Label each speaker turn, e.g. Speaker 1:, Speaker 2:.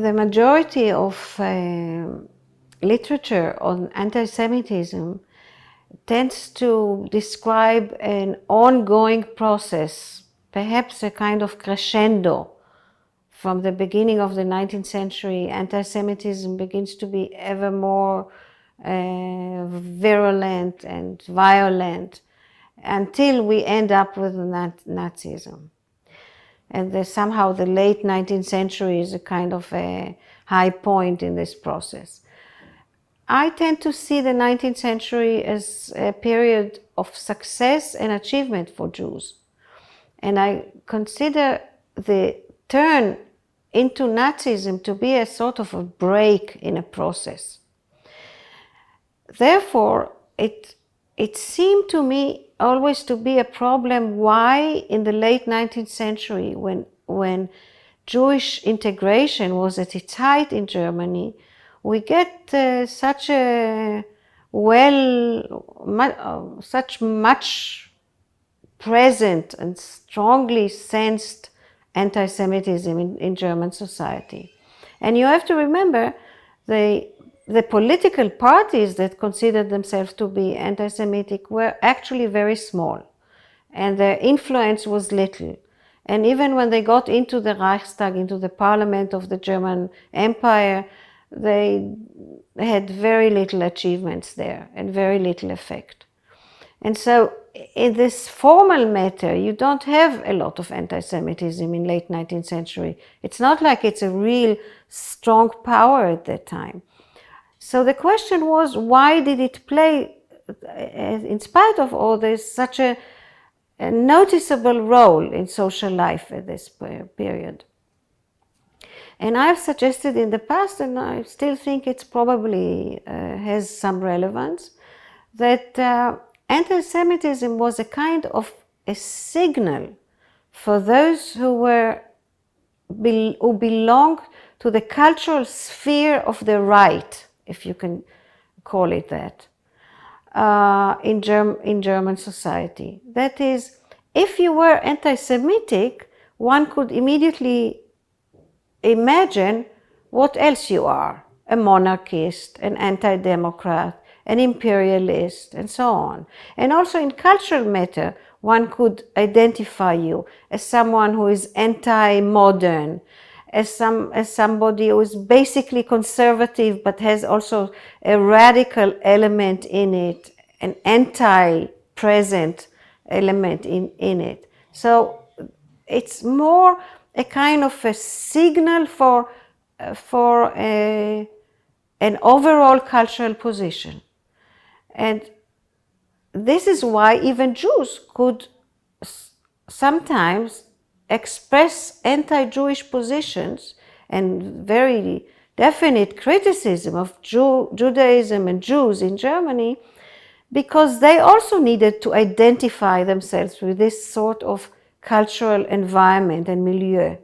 Speaker 1: the majority of literature on anti-Semitism tends to describe an ongoing process, perhaps a kind of crescendo. From the beginning of the 19th century, anti-Semitism begins to be ever more virulent and violent until we end up with Nazism. And somehow the late 19th century is a kind of a high point in this process. I tend to see the 19th century as a period of success and achievement for Jews. And I consider the turn into Nazism to be a sort of a break in a process. Therefore, it seemed to me always to be a problem why in the late 19th century, when Jewish integration was at its height in Germany, we get such much present and strongly sensed anti-Semitism in German society. And you have to remember the political parties that considered themselves to be anti-Semitic were actually very small, and their influence was little. And even when they got into the Reichstag, into the parliament of the German Empire, they had very little achievements there and very little effect. And so in this formal matter, you don't have a lot of anti-Semitism in late 19th century. It's not like it's a real strong power at that time. So the question was, why did it play, in spite of all this, such a noticeable role in social life at this period? And I've suggested in the past, and I still think it's probably has some relevance, that anti-Semitism was a kind of a signal for those who belonged to the cultural sphere of the right, if you can call it that, in German society. That is, if you were anti-Semitic, one could immediately imagine what else you are: a monarchist, an anti-democrat, an imperialist, and so on. And also in cultural matter, one could identify you as someone who is anti-modern, as somebody who is basically conservative but has also a radical element in it, an anti-present element in it. So it's more a kind of a signal for an overall cultural position. And this is why even Jews could sometimes express anti-Jewish positions and very definite criticism of Judaism and Jews in Germany, because they also needed to identify themselves with this sort of cultural environment and milieu.